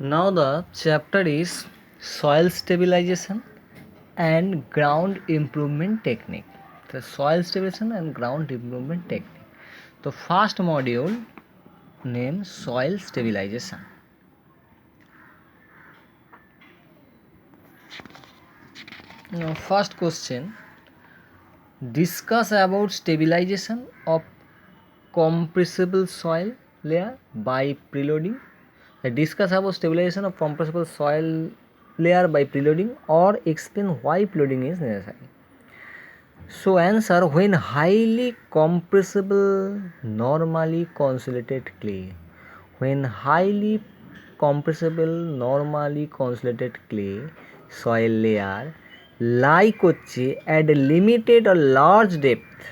Now the chapter is soil stabilization and ground improvement technique. The soil stabilization and ground improvement technique. The first module named soil stabilization. Now first question, discuss about stabilization of compressible soil layer by preloading. Discuss about stabilization of compressible soil layer by preloading or explain why preloading is necessary. So answer, when highly compressible normally consolidated clay, when highly compressible normally consolidated clay soil layer like হচ্ছে at a limited or large depth,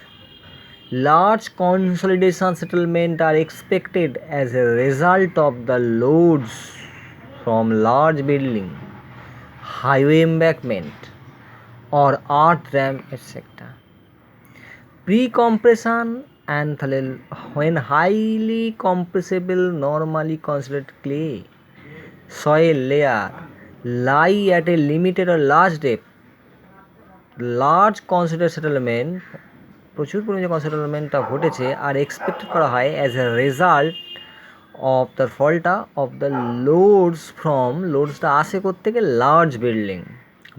large consolidation settlement are expected as a result of the loads from large building, highway embankment or earth dam etc. Pre-compression and when highly compressible normally consolidated clay soil layer lie at a limited or large depth, large consolidated settlement প্রচুর পরিমাণে কনসেটেলমেন্টটা ঘটেছে আর expect করা হয় as a result of the ফলটা of the লোডসটা আসে থেকে large building,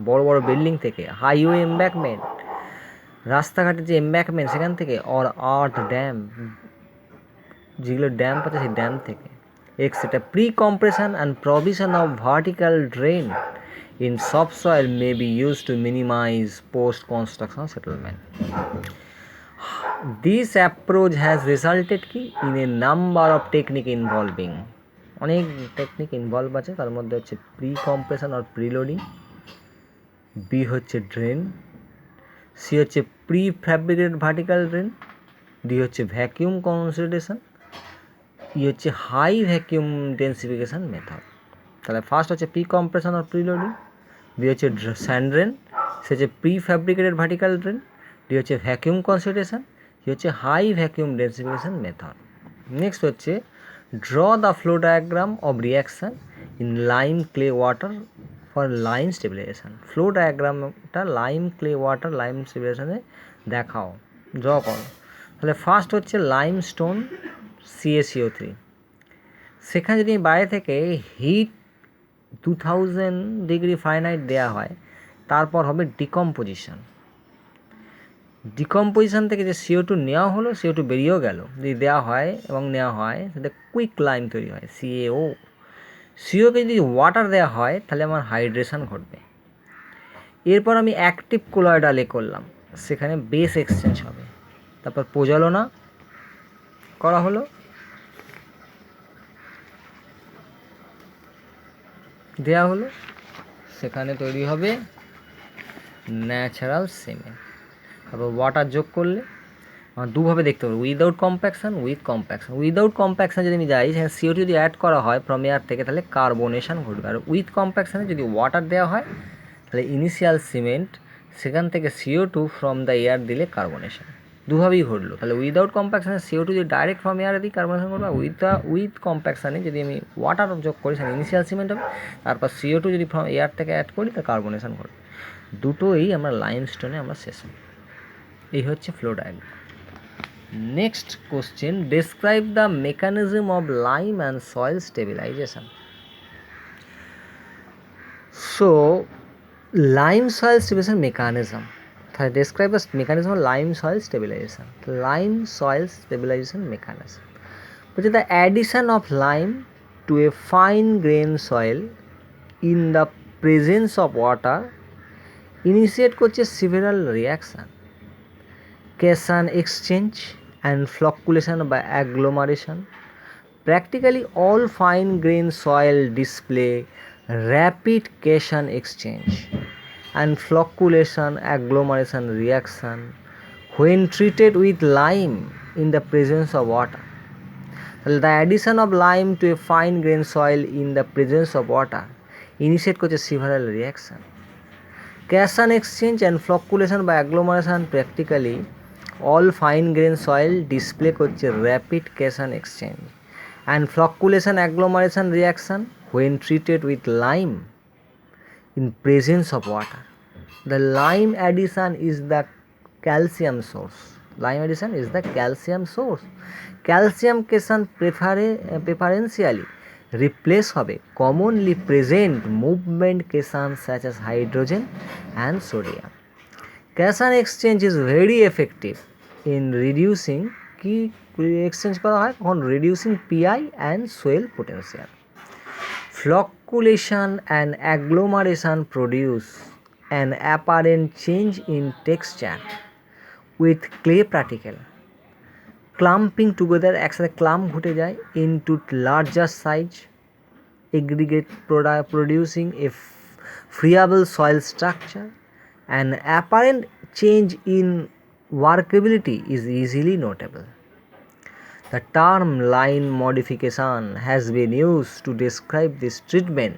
বড় বড় বিল্ডিং থেকে, হাইওয়ে এম্ব্যাকমেন্ট রাস্তাঘাটের যে এম্ব্যাকমেন্ট সেখান থেকে, অর আর্থ ড্যাম যেগুলো ড্যাম পাচ্ছে সেই ড্যাম থেকে etcetera. Pre compression and provision of vertical drain in subsoil may be used to minimize post-construction settlement. This approach has resulted in a number of technique involving অনেক technique involve আছে, তার মধ্যে হচ্ছে pre compression আর প্রিলোডিং, B হচ্ছে drain, C হচ্ছে pre fabricated vertical drain, D হচ্ছে vacuum consolidation, ই হচ্ছে high vacuum ডেন্সিফিকেশন method. তাহলে ফার্স্ট হচ্ছে প্রি কম্প্রেশন আর প্রিলোডিং, বি হচ্ছে স্যান্ড ড্রেন, সে হচ্ছে pre fabricated vertical drain, D হচ্ছে ভ্যাকিউম কনসলিডেশন, ই হচ্ছে হাই ভ্যাকিউম ডেন্সিফিকেশন মেথড। নেক্সট হচ্ছে draw the flow diagram of reaction in lime clay water for lime stabilisation. Flow ডায়াগ্রামটা lime clay water lime স্টেবিলাইজেশনে দেখাও, draw করো। তাহলে first হচ্ছে lime stone CaCO3, সেখানে যদি বাইরে থেকে হিট 2000 ডিগ্রি ফারেনহাইট দেওয়া হয়, তারপর হবে ডিকম্পোজিশন থেকে যে CO2 নেওয়া হলো, CO2 বেরিয়েও গেল, যদি দেওয়া হয় এবং নেওয়া হয় সেটা কুইক লাইম তৈরি হয় CaO। COকে যদি ওয়াটার দেওয়া হয় তাহলে আমার হাইড্রেশন ঘটবে। এরপর আমি অ্যাক্টিভ কোলয়েডাল করলাম, সেখানে বেস এক্সচেঞ্জ হবে, তারপর প্রজ্বলনা করা হলো, দেওয়া হলো, সেখানে তৈরি হবে ন্যাচারাল সিমেন্ট। তারপর ওয়াটার যোগ করলে দুভাবে দেখতে পাবো, উইদাউট কম্প্যাকশান, উইথ কম্প্যাকশান। উইদাউট কম্প্যাকশান যদি আমি যাই, সেখানে CO2 যদি অ্যাড করা হয় ফ্রম এয়ার থেকে, তাহলে কার্বনেশন ঘটবে। আর উইথ কম্প্যাকশানে যদি ওয়াটার দেওয়া হয় তাহলে ইনিশিয়াল সিমেন্ট, সেখান থেকে CO2 ফ্রম দ্য এয়ার দিলে কার্বনেশন, দুভাবেই ঘটলো। তাহলে উইদাউট কম্প্যাকশানে CO2 যদি ডাইরেক্ট ফ্রম এয়ারে দিই কার্বনেশন করবে, আর উইথ কম্প্যাকশানে যদি আমি ওয়াটার যোগ করি সেখানে ইনিশিয়াল সিমেন্ট হবে, তারপর CO2 যদি ফ্রম এয়ার থেকে অ্যাড করি তা কার্বনেশন ঘটবে। দুটোই আমরা লাইমস্টোনে আমরা শেষ করি। এই হচ্ছে flow diagram. Next question, describe the mechanism of lime and soil stabilisation. So lime soil stabilization mechanism. Describe the mechanism of lime soil stabilization. Lime soil stabilization mechanism, which is the addition of lime to a fine grain soil in the presence of water initiate করছে several reaction, cation exchange and flocculation by agglomeration. Practically all fine grain soil display rapid cation exchange and flocculation agglomeration reaction when treated with lime in the presence of water. The addition of lime to a fine grain soil in the presence of water initiate করছে several reaction. Cation exchange and flocculation by agglomeration, practically all fine grain soil display করছে rapid cation exchange and flocculation agglomeration reaction when treated with lime in presence of water. The lime addition is the calcium source. Lime addition is the calcium source. Calcium cation preferentially replace হবে commonly present movement cations such as hydrogen and sodium. Cation exchange is very effective in reducing কি exchange করা হয় তখন reducing PI and swell potential. Flocculation and agglomeration produce an apparent change in texture with clay particle. Clumping together একসাথে clump ঘটে যায় into larger size aggregate producing a friable soil structure. An apparent change in workability is easily notable. The term line modification has been used to describe this treatment.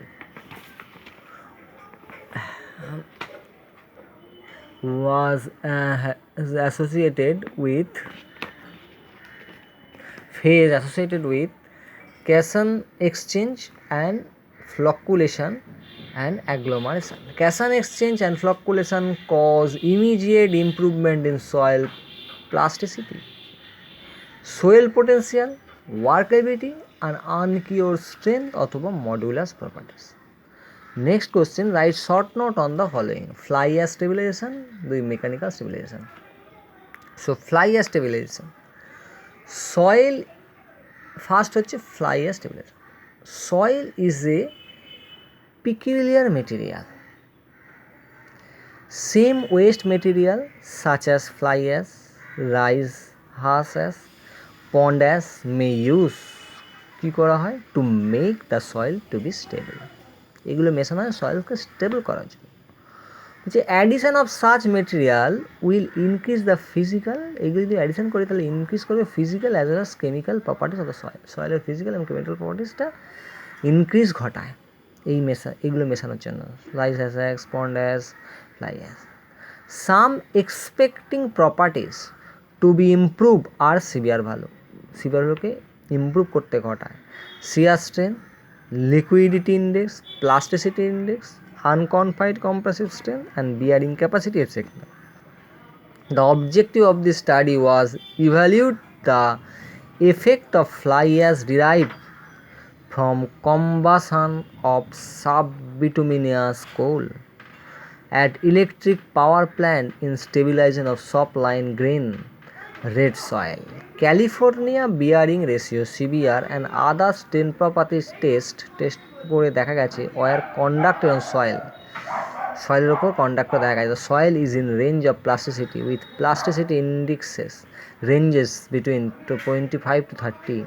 Was associated with phase associated with cation exchange and flocculation and agglomeration. Cation exchange and flocculation cause immediate improvement in soil plasticity, soil potential, workability and uncured strength অথবা modulus properties. Next question, write short note on the following: fly ash stabilization, the mechanical stabilization. So fly ash stabilization, soil first হচ্ছে fly ash stabilization. Soil is a peculiar material. Same waste material such as fly ash, rice husk ash, pond ash may use কি করা হয় to make the soil to be stable. এগুলো মেশানো হয় সয়েলকে stable করার জন্য। যে addition of such material will increase the physical, এগুলো যদি অ্যাডিশন করি তাহলে ইনক্রিজ করবে physical as well as chemical properties of the soil. সয়েলের ফিজিক্যাল এবং কেমিক্যাল প্রপার্টিসটা ইনক্রিজ ঘটায় এগুলো মেশানোর জন্য। Rice ash, pond ash, fly ash. Some expecting properties to be improve আর সিভিয়ার ভ্যালু, সিভিয়ার ভ্যালুকে ইমপ্রুভ করতে ঘটায়। Shear strength, liquidity index, plasticity index, unconfined compressive strength and bearing capacity, etc. The objective of this study was evaluate the effect of fly ash derived from combustion of subbituminous coal at electric power plant in stabilization of soft line grain red soil. California bearing ratio CBR and other strain properties test করে দেখা গেছে war conductor on সয়েলের ওপর conductor দেখা গেছে। Soil is in range of plasticity with plasticity indexes ranges between 25 to 30.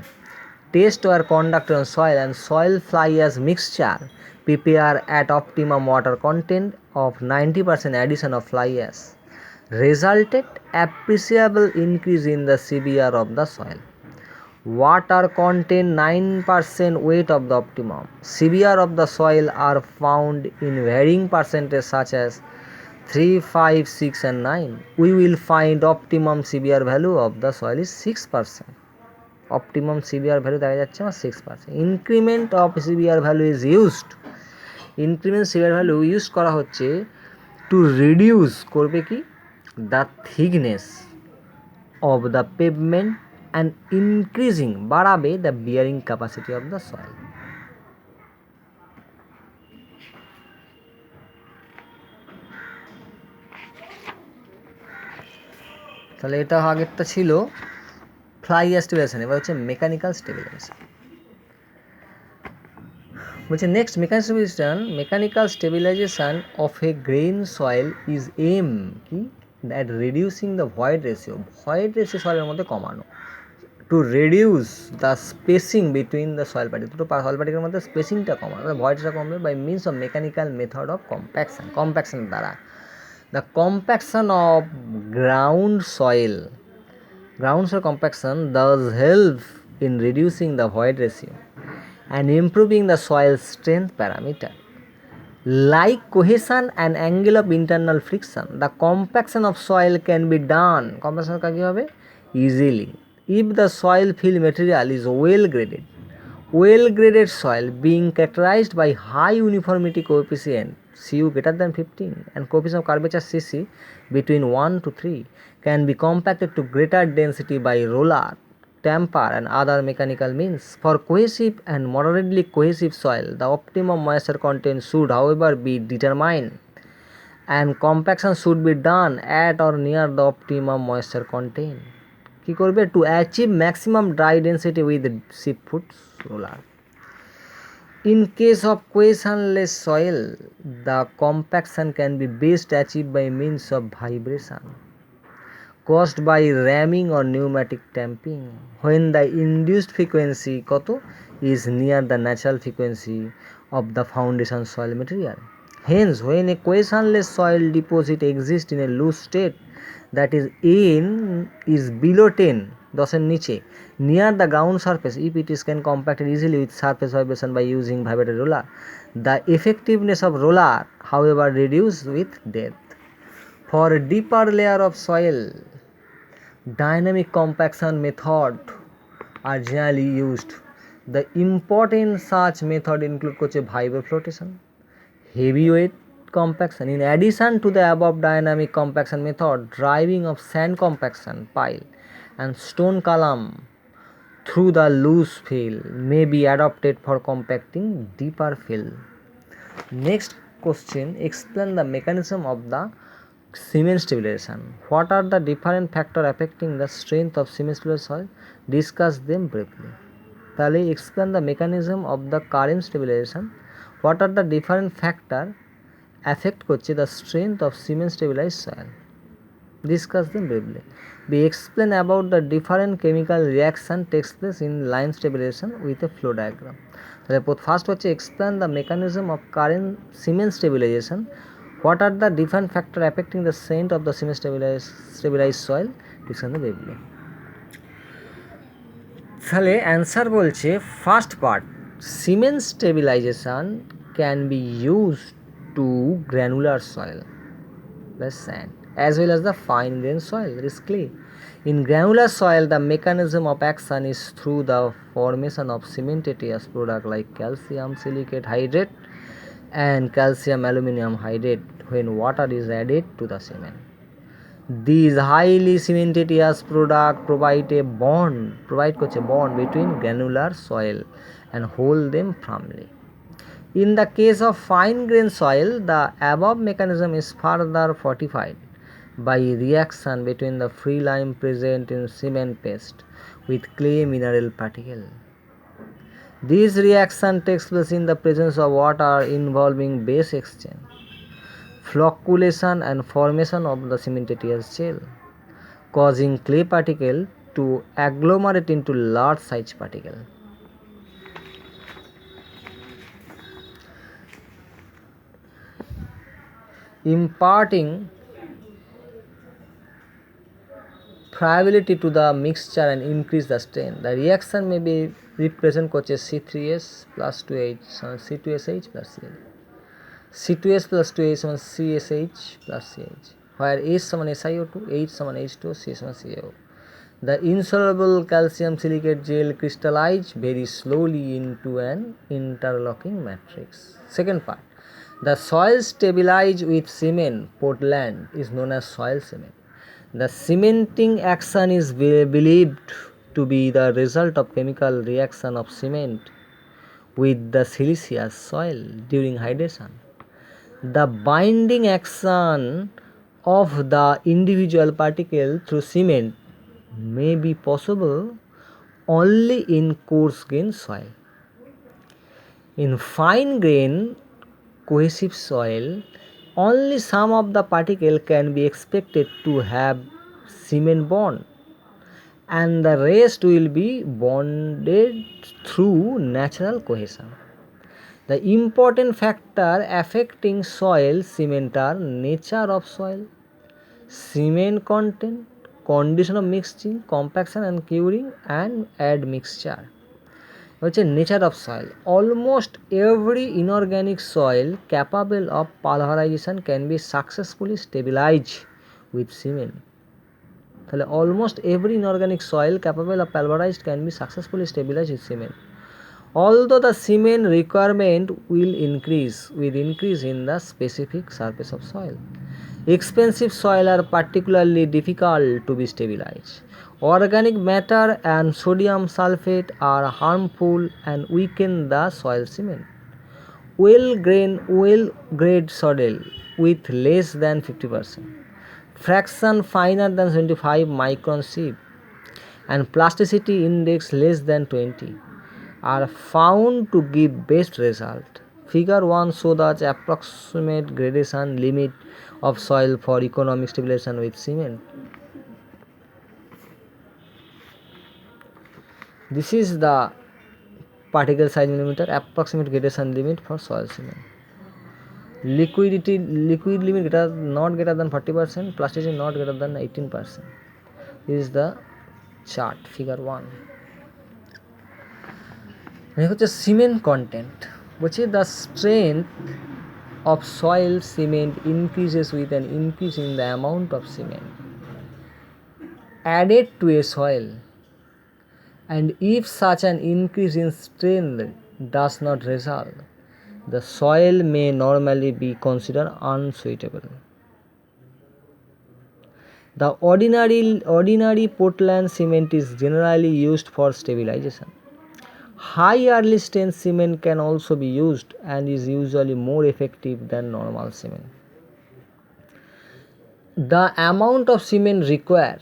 Test were conducted on soil and soil fly ash mixture prepare at optimum water content of 90% addition of fly ash resulted appreciable increase in the CBR of the soil. Water content 9% weight of the optimum. CBR of the soil are found in varying percentage such as 3, 5, 6 and 9. We will find optimum CBR value of the soil is 6%. Optimum CBR value দেখা যাচ্ছে আমার 6%. Increment of CBR value is used. Increment CBR value use করা হচ্ছে to reduce করবে কি the thickness of the pavement and increasing বাড়াবে the bearing capacity of the soil. তাহলে এটা আগেরটা ছিল ফ্লাই অ্যাশ স্টেবিলাইজেশন, এবার হচ্ছে মেকানিক্যাল স্টেবিলাইজেশন। বলছে next mechanical stabilisation of a grain soil is এম কি that reducing the void ratio, void ratio সয়েলের মধ্যে কমানো, to reduce the spacing between the soil particle, দুটো সয়েল পার্টিকেলের মধ্যে স্পেসিংটা কমানো, ভয়েডটা কমবে by means of mechanical method of কম্প্যাকশনের দ্বারা। The compaction of ground soil compaction thus help in reducing the void ratio and improving the soil strength parameter. Like cohesion and angle of internal friction, the compaction of soil can be done easily if the soil fill material is well graded, well graded soil being characterized by high uniformity coefficient Cu greater than 15 and coefficient of curvature Cc between 1 to 3 can be compacted to greater density by roller, tamper and other mechanical means. For cohesive and moderately cohesive soil, the optimum moisture content should however be determined and compaction should be done at or near the optimum moisture content. কি করবে? To achieve maximum dry density with sheep foot roller. In case of cohesionless soil, the compaction can be best achieved by means of vibration caused by ramming or pneumatic tamping when the induced frequency কত is near the natural frequency of the foundation soil material. Hence, when a cohesionless soil deposit exists in a loose state that is below 10 10 নিচে near the ground surface, if it is can compacted easily with surface vibration by using vibrated roller, the effectiveness of roller however reduced with depth. For a deeper layer of soil, dynamic compaction method are generally used. The important such method include vibroflotation, heavy weight compaction. In addition to the above dynamic compaction method, driving of sand compaction pile and stone column through the loose fill may be adopted for compacting deeper fill. Next question, explain the mechanism of the cement stabilization. What are the different factors affecting the strength of cement stabilized soil? Discuss them briefly. তাহলে explain the mechanism of the current stabilization. What are the different factors affect করছে the strength of cement stabilized soil? Discuss them briefly. We explain about the different chemical reaction takes place in line stabilization with a flow diagram. তাহলে first হচ্ছে explain the mechanism of current cement stabilization. What are the different factors affecting the strength of the cement stabilized soil? Discuss them briefly. তাহলে answer বলছে first part, cement stabilisation can be use to granular soil plus sand as well as the fine grained soil that is clay. In granular soil, the mechanism of action is through the formation of cementitious product like calcium silicate hydrate and calcium aluminum hydrate when water is added to the cement. These highly cementitious products provide bond between granular soil and hold them firmly. In the case of fine grained soil, the above mechanism is further fortified by reaction between the free lime present in cement paste with clay mineral particle. This reaction takes place in the presence of water involving base exchange, flocculation and formation of the cementitious shell, causing clay particle to agglomerate into large size particle. Imparting friability to the mixture and increase the strength. The reaction may be represent C3S plus 2H, C2SH plus CH. C2S plus 2H CSH plus CH, where H समान SiO2, H समान H2O, C समान CaO. The insoluble calcium silicate gel crystallizes very slowly into an interlocking matrix. Second part, the soil stabilized with cement portland is known as soil cement. The cementing action is believed to be the result of chemical reaction of cement with the siliceous soil during hydration. The binding action of the individual particle through cement may be possible only in coarse grained soil. In fine grained cohesive soil, only some of the particle can be expected to have cement bond and the rest will be bonded through natural cohesion. The important factor affecting soil cement are nature of soil, cement content, condition of mixing, compaction and curing and admixture. হচ্ছে nature of soil. Almost every inorganic soil capable of pulverization can be successfully stabilized with cement. তাহলে almost every inorganic soil capable of pulverized can be successfully stabilized with cement. Although the cement requirement will increase with increase in the specific surface of soil. Expensive soil are particularly difficult to be stabilized. Organic matter and sodium sulfate are harmful and weaken the soil cement. Well grade soil with less than 50%, fraction finer than 25 micron sieve, and plasticity index less than 20 are found to give best result. Figure 1 shows the approximate gradation limit of soil for economic stabilization with cement. This is the particle size millimeter approximate gradation limit for soil cement. Liquid limit not greater than 40%, plasticity not greater than 18%. This is the chart, figure 1. Next is cement content, which is the strength of soil cement increases with an increase in the amount of cement added to a soil, and if such an increase in strength does not result, the soil may normally be considered unsuitable. The ordinary Portland cement is generally used for stabilization. High early strength cement can also be used and is usually more effective than normal cement. The amount of cement required,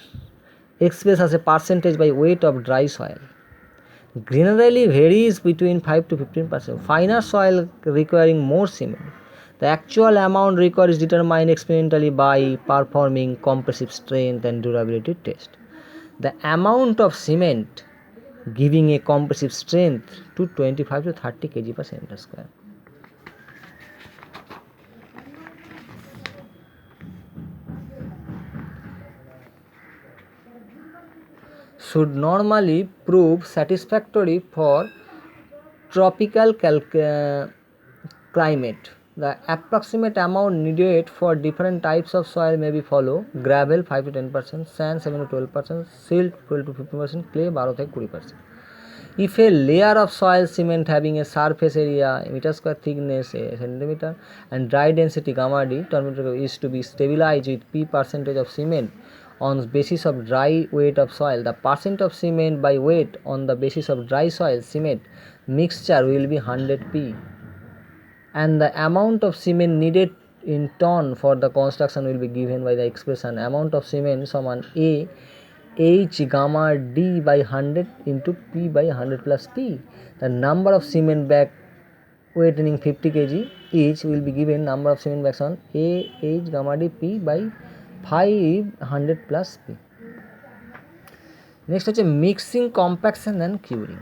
expressed as a percentage by weight of dry soil, generally varies between 5 to 15%. Finer soil requiring more cement. The actual amount required is determined experimentally by performing compressive strength and durability test. The amount of cement giving a compressive strength to 25 to 30 kg per centimeter square. Should normally prove satisfactory for tropical climate. The approximate amount needed for different types of soil may be follow: gravel 5 to 10%, sand 7 to 12%, silt 12 to 15%, clay 12 to 20%. If a layer of soil cement having a surface area meter square thickness a centimeter and dry density gamma d is to be stabilized with p percentage of cement on basis of dry weight of soil, the percent of cement by weight on the basis of dry soil cement mixture will be 100 p, and the amount of cement needed in ton for the construction will be given by the expression amount of cement suman A H gamma D by 100 into P by 100 plus P. The number of cement bag weighing 50 kg each will be given number of cement bags on A H gamma D P by 500 plus P. Next is mixing, compaction and curing.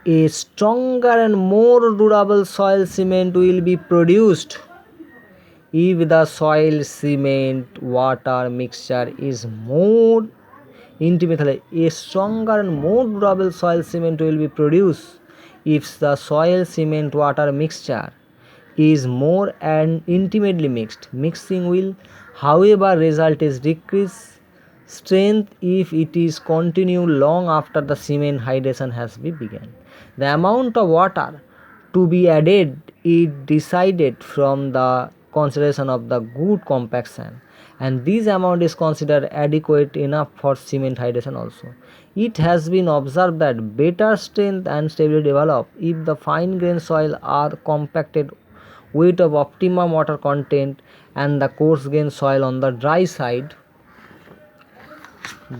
A stronger and more durable soil cement will be produced if the soil cement water mixture is more intimately. A stronger and more durable soil cement will be produced if the soil cement water mixture is more and intimately mixed. Mixing will, however, result is decreased strength if it is continued long after the cement hydration has been begun. The amount of water to be added is decided from the consideration of the good compaction, and this amount is considered adequate enough for cement hydration also. It has been observed that better strength and stability develop if the fine grained soil are compacted with of optimum water content, and the coarse grained soil on the dry side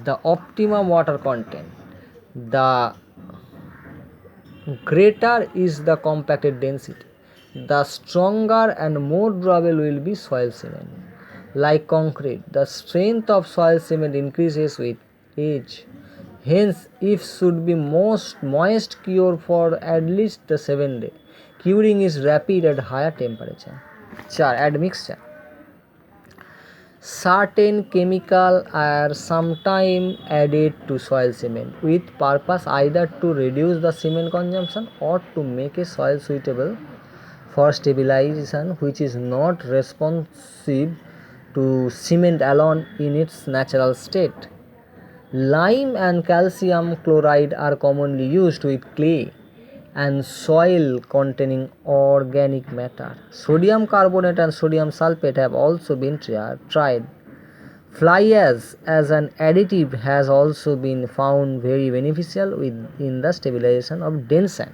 the optimum water content, the greater is the compacted density, the stronger and more durable will be soil cement. Like concrete, the strength of soil cement increases with age. Hence, if should be most moist cure for at least the 7 days. Curing is rapid at higher temperature. Admixture. Certain chemicals are sometimes added to soil cement with purpose either to reduce the cement consumption or to make a soil suitable for stabilization, which is not responsive to cement alone in its natural state. Lime and calcium chloride are commonly used with clay and soil containing organic matter. Sodium carbonate and sodium sulfate have also been tried. Fly ash as an additive has also been found very beneficial in the stabilization of dense sand.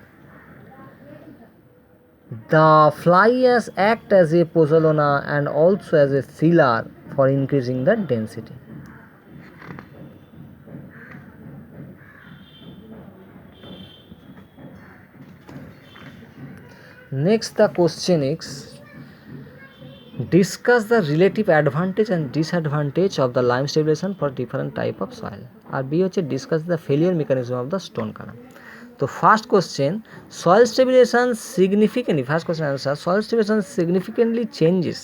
The fly ash act as a pozzolana and also as a sealer for increasing the density. Next, the question is, discuss the relative advantage and disadvantage of the lime stabilization for different type of soil. আর B হচ্ছে discuss the failure mechanism of the stone column. তো first question, soil stabilization significantly, first question answer, soil stabilization significantly changes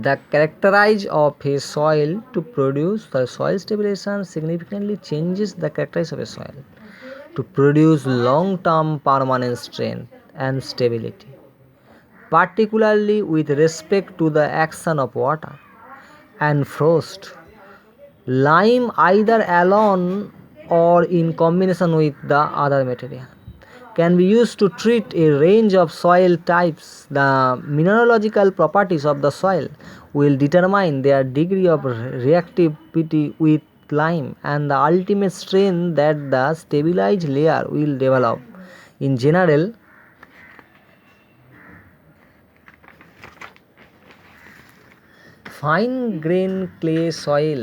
the characterize of a soil to produce, the soil stabilization significantly changes the characterize of a soil to produce long-term permanent strength and stability, particularly with respect to the action of water and frost. Lime, either alone or in combination with the other material, can be used to treat a range of soil types. The mineralogical properties of the soil will determine their degree of reactivity with lime and the ultimate strength that the stabilized layer will develop. In general, fine grained clay soil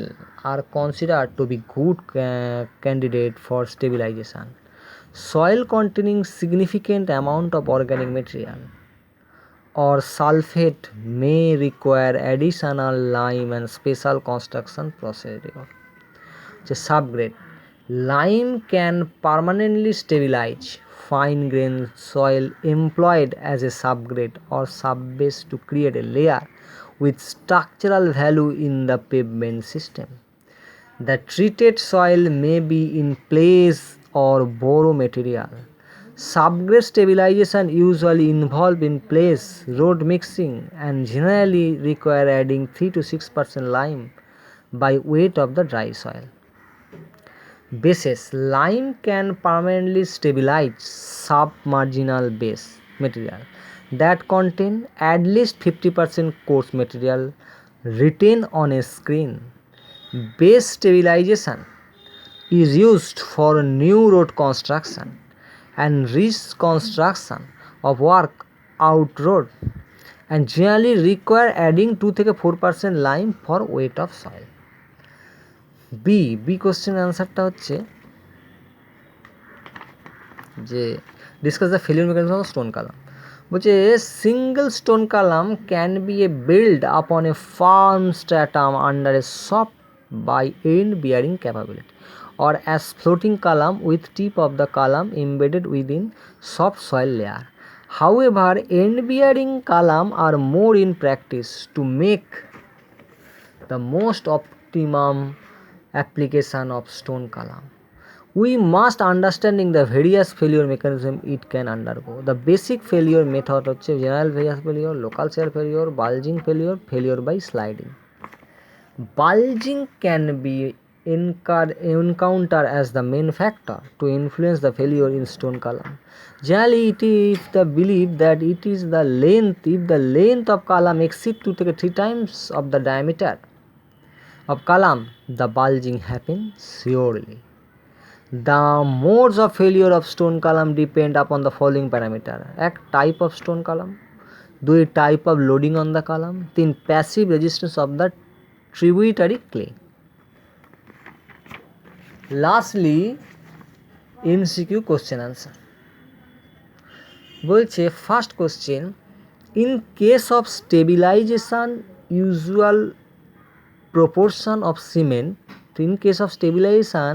are considered to be good candidate for stabilization. Soil containing significant amount of organic material or sulfate may require additional lime and special construction procedure. Subgrade. Lime can permanently stabilize fine grained soil employed as a subgrade or subbase to create a layer with structural value in the pavement system. The treated soil may be in place or borrow material. Subgrade stabilization usually involve in place road mixing and generally require adding 3 to 6% lime by weight of the dry soil. Bases. Lime can permanently stabilize submarginal base material that contain at least 50% coarse material written on a screen. Base stabilization is used for new road construction and reconstruction of work out road and generally require adding 2 থেকে 4% lime for weight of soil. B question অ্যান্সারটা হচ্ছে যে discuss the failure mechanism of stone column. বলছে single stone column can be a build upon a firm stratum under a soft by end bearing capability or as floating column with tip of the column embedded within soft soil layer. However, end bearing column are more in practice to make the most optimum application of stone column. We must understanding the various failure mechanism it can undergo. The basic failure method হচ্ছে general various failure, local shear failure, bulging failure, failure by sliding. Bulging can be encountered as the main factor to influence the failure in stone column. Generally, it is the belief that it is the length, if the length of column exceeds 2 to 3 times of the diameter of column, the bulging happens surely. The modes of failure of stone column depend upon the following parameter: 1. Type of stone column, 2. Type of loading on the column, 3. Passive resistance of the tributary clay. Lastly, MCQ question answer. বলছে first question, in case of stabilisation usual proportion of cement, in case of stabilization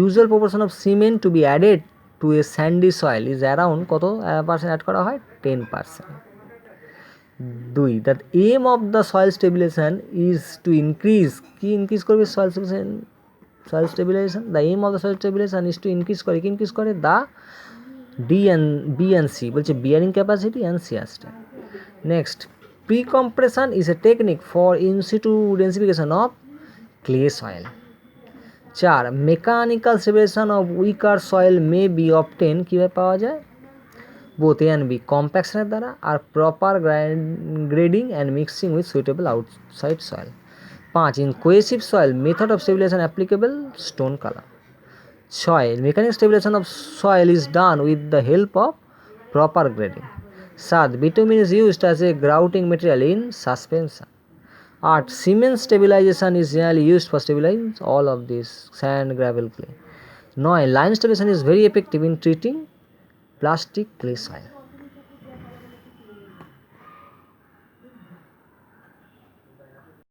usual proportion of cement to be added to a sandy soil is around কত percent add করা হয়? 10%. 2. That aim of the soil stabilization is to increase, কি increase করবে soil stabilization? The aim of the soil stabilization is to increase করে, কি increase করে? The B and C বলছে bearing capacity and shear strength. Next, pre-compression is a technique for in situ densification of clay soil. 4 mechanical stabilisation of weaker soil may be obtain কীভাবে পাওয়া যায়, both A and B কম্প্যাকশনের দ্বারা আর proper grading and mixing with suitable outside soil. 5 in cohesive soil method of stabilisation applicable stone column. 6 mechanical stabilisation of soil is done with the help of proper grading. 7 bitumen is used as a grouting material in suspension. 8 cement stabilization is generally used for stabilizing all of this sand, gravel, clay. 9 lime stabilization is very effective in treating plastic clay soil.